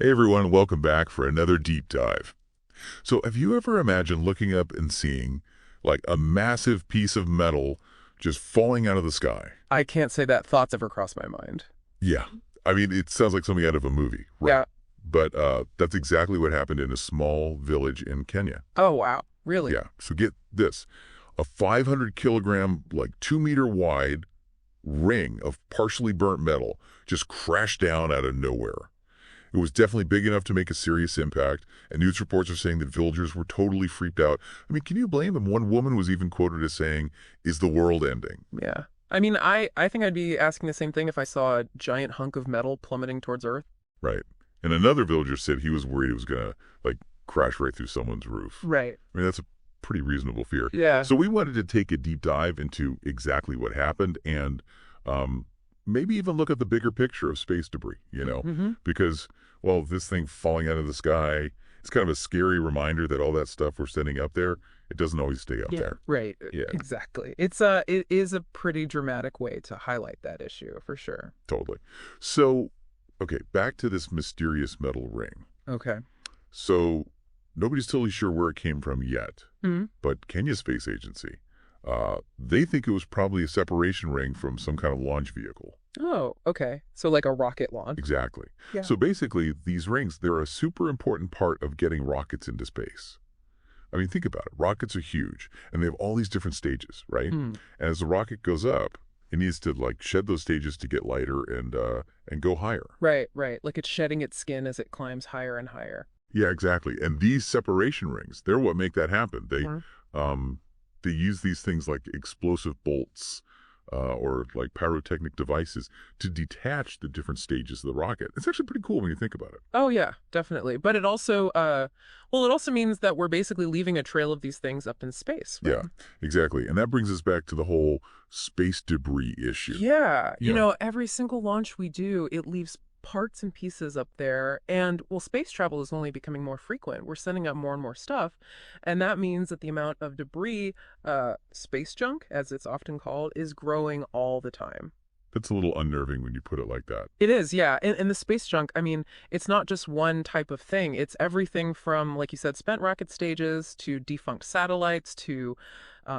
Hey everyone, welcome back for another deep dive. So have you ever imagined looking up and seeing like a massive piece of metal just falling out of the sky? I can't say that thoughts ever crossed my mind. Yeah. I mean, it sounds like something out of a movie, right? Yeah. But that's exactly what happened in a small village in Kenya. Oh, wow. Really? Yeah. So get this. A 500 kilogram, like 2 meter wide ring of partially burnt metal just crashed down out of nowhere. It was definitely big enough to make a serious impact, and news reports are saying that villagers were totally freaked out. I mean, can you blame them? One woman was even quoted as saying, "Is the world ending?" Yeah. I mean, I think I'd be asking the same thing if I saw a giant hunk of metal plummeting towards Earth. Right. And another villager said he was worried it was going to, like, crash right through someone's roof. Right. I mean, that's a pretty reasonable fear. Yeah. So we wanted to take a deep dive into exactly what happened and um, maybe even look at the bigger picture of space debris, Mm-hmm. because, well, this thing falling out of the sky, it's kind of a scary reminder that all that stuff we're sending up there, it doesn't always stay up Yeah. there. Right. Yeah, Exactly. It is a pretty dramatic way to highlight that issue for sure. totally. So, okay, back to this mysterious metal ring. Okay. So, nobody's totally sure where it came from yet, Hmm. but Kenya Space Agency, they think it was probably a separation ring from some kind of launch vehicle. Oh, okay. So like a rocket launch. Exactly. Yeah. So basically, these rings, they're a super important part of getting rockets into space. I mean, think about it. Rockets are huge, and they have all these different stages, right? Hmm. And as the rocket goes up, it needs to like shed those stages to get lighter and go higher. Right, right. Like it's shedding its skin as it climbs higher and higher. Yeah, exactly. And these separation rings, they're what make that happen. Um, they use these things like explosive bolts or like pyrotechnic devices to detach the different stages of the rocket. It's actually pretty cool when you think about it. Oh yeah, definitely. But it also, well, it also means that we're basically leaving a trail of these things up in space, right? Yeah, exactly. And that brings us back to the whole space debris issue. Yeah. You know, Every single launch we do, it leaves parts and pieces up there. And well, space travel is only becoming more frequent. We're sending up more and more stuff. And that means that the amount of debris, space junk, as it's often called, is growing all the time. that's a little unnerving when you put it like that. It is, yeah. And the space junk, I mean, it's not just one type of thing. It's everything from, like you said, spent rocket stages to defunct satellites to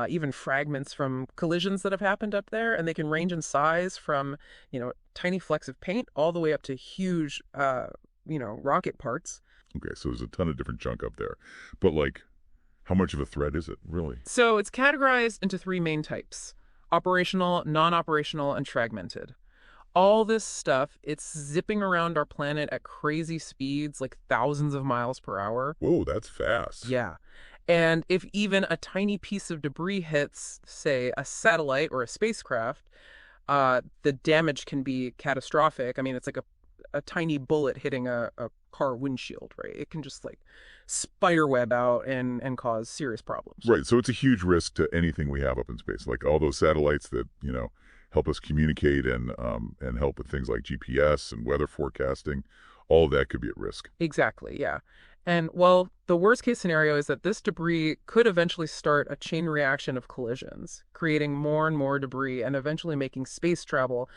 even fragments from collisions that have happened up there. And they can range in size from, tiny flecks of paint all the way up to huge, rocket parts. Okay, so there's a ton of different junk up there. But like, how much of a threat is it, really? So it's categorized into three main types: operational, non-operational, and fragmented. All this stuff, it's zipping around our planet at crazy speeds, like thousands of miles per hour. Whoa, that's fast. Yeah. And if even a tiny piece of debris hits, say, a satellite or a spacecraft, the damage can be catastrophic. I mean, it's like a tiny bullet hitting a car windshield, right? It can just like spiderweb out and cause serious problems. Right, so it's a huge risk to anything we have up in space, like all those satellites that, help us communicate and help with things like GPS and weather forecasting. All of that could be at risk. Exactly, yeah. And well, the worst case scenario is that this debris could eventually start a chain reaction of collisions, creating more and more debris and eventually making space travel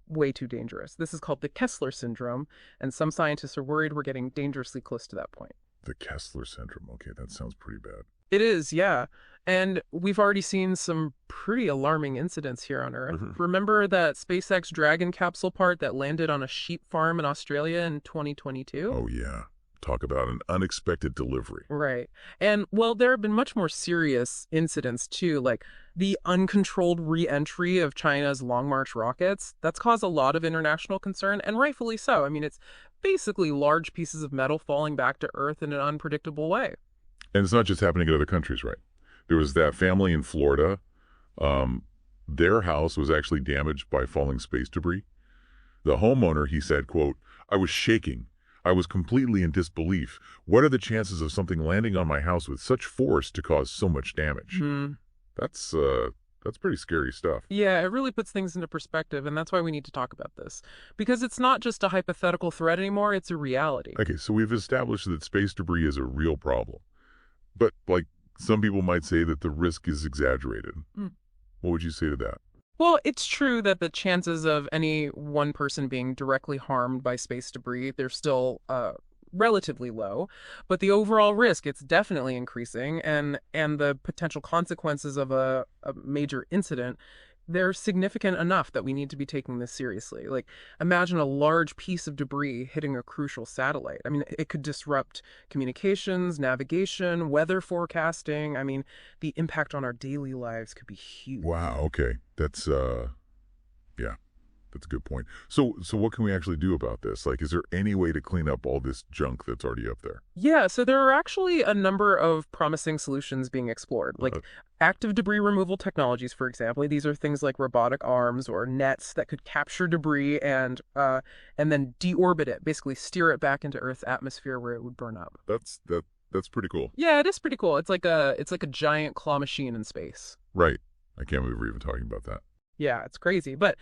way too dangerous. This is called the Kessler syndrome, and some scientists are worried we're getting dangerously close to that point. The Kessler syndrome. Okay, that sounds pretty bad. It is, yeah. And we've already seen some pretty alarming incidents here on Earth. Mhm. Remember that SpaceX Dragon capsule part that landed on a sheep farm in Australia in 2022? Oh, yeah. Talk about an unexpected delivery. Right. And well, there have been much more serious incidents too, like the uncontrolled re-entry of China's Long March rockets. That's caused a lot of international concern, and rightfully so. I mean, it's basically large pieces of metal falling back to Earth in an unpredictable way. And it's not just happening in other countries, right? There was that family in Florida. Um, their house was actually damaged by falling space debris. The homeowner, he said, quote, "I was shaking. I was completely in disbelief. What are the chances of something landing on my house with such force to cause so much damage?" Hmm. That's pretty scary stuff. Yeah, it really puts things into perspective, and that's why we need to talk about this. Because it's not just a hypothetical threat anymore, it's a reality. Okay, so we've established that space debris is a real problem. But, like, some people might say that the risk is exaggerated. Mm. What would you say to that? Well, it's true that the chances of any one person being directly harmed by space debris, they're still relatively low, but the overall risk, it's definitely increasing, and the potential consequences of a major incident, they're significant enough that we need to be taking this seriously. Like, imagine a large piece of debris hitting a crucial satellite. I mean, it could disrupt communications, navigation, weather forecasting. I mean, the impact on our daily lives could be huge. Wow, okay. Yeah, that's a good point. So what can we actually do about this? Like, is there any way to clean up all this junk that's already up there? Yeah, so there are actually a number of promising solutions being explored, Uh, like active debris removal technologies, for example. These are things like robotic arms or nets that could capture debris and then deorbit it, basically steer it back into Earth's atmosphere where it would burn up. that's pretty cool. Yeah, it is pretty cool. It's like a giant claw machine in space. Right. I can't believe we're even talking about that. Yeah, it's crazy. But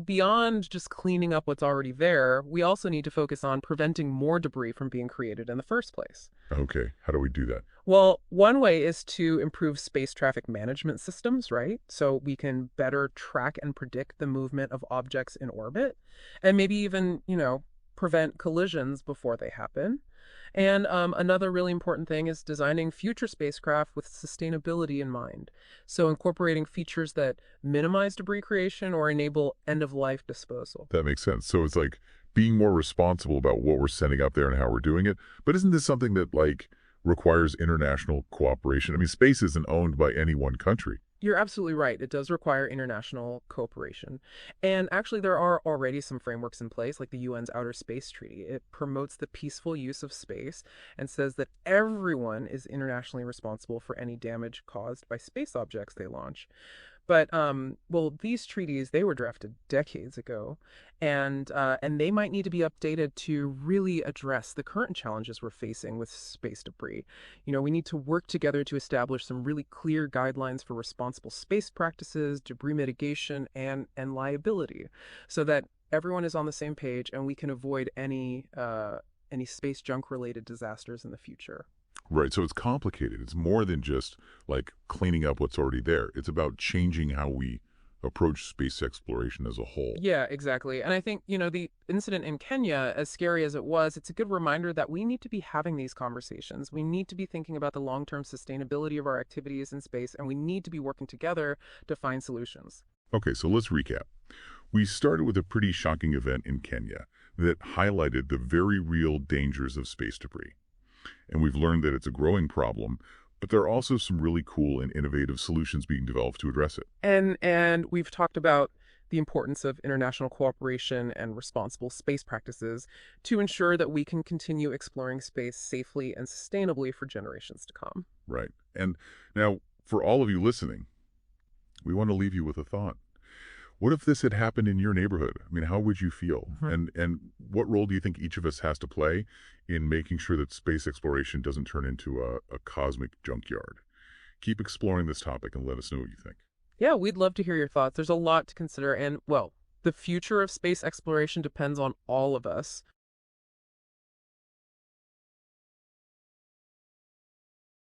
beyond just cleaning up what's already there, we also need to focus on preventing more debris from being created in the first place. Okay, how do we do that? Well, one way is to improve space traffic management systems, right? So we can better track and predict the movement of objects in orbit and maybe even, prevent collisions before they happen. And another really important thing is designing future spacecraft with sustainability in mind. So incorporating features that minimize debris creation or enable end-of-life disposal. That makes sense. So it's like being more responsible about what we're sending up there and how we're doing it. But isn't this something that like requires international cooperation? I mean, space isn't owned by any one country. You're absolutely right. It does require international cooperation. And actually, there are already some frameworks in place, like the UN's Outer Space Treaty. It promotes the peaceful use of space and says that everyone is internationally responsible for any damage caused by space objects they launch. But well, these treaties they were drafted decades ago, and they might need to be updated to really address the current challenges we're facing with space debris. We need to work together to establish some really clear guidelines for responsible space practices, debris mitigation, and liability, so that everyone is on the same page and we can avoid any space junk related disasters in the future. Right. So it's complicated. It's more than just like cleaning up what's already there. It's about changing how we approach space exploration as a whole. Yeah, exactly. And I think, the incident in Kenya, as scary as it was, it's a good reminder that we need to be having these conversations. We need to be thinking about the long-term sustainability of our activities in space, and we need to be working together to find solutions. Okay, so let's recap. We started with a pretty shocking event in Kenya that highlighted the very real dangers of space debris. And we've learned that it's a growing problem, but there are also some really cool and innovative solutions being developed to address it. And we've talked about the importance of international cooperation and responsible space practices to ensure that we can continue exploring space safely and sustainably for generations to come. Right. And now, for all of you listening, we want to leave you with a thought. What if this had happened in your neighborhood? I mean, how would you feel? Mhm. And what role do you think each of us has to play in making sure that space exploration doesn't turn into a cosmic junkyard? Keep exploring this topic and let us know what you think. Yeah, we'd love to hear your thoughts. There's a lot to consider, and well, the future of space exploration depends on all of us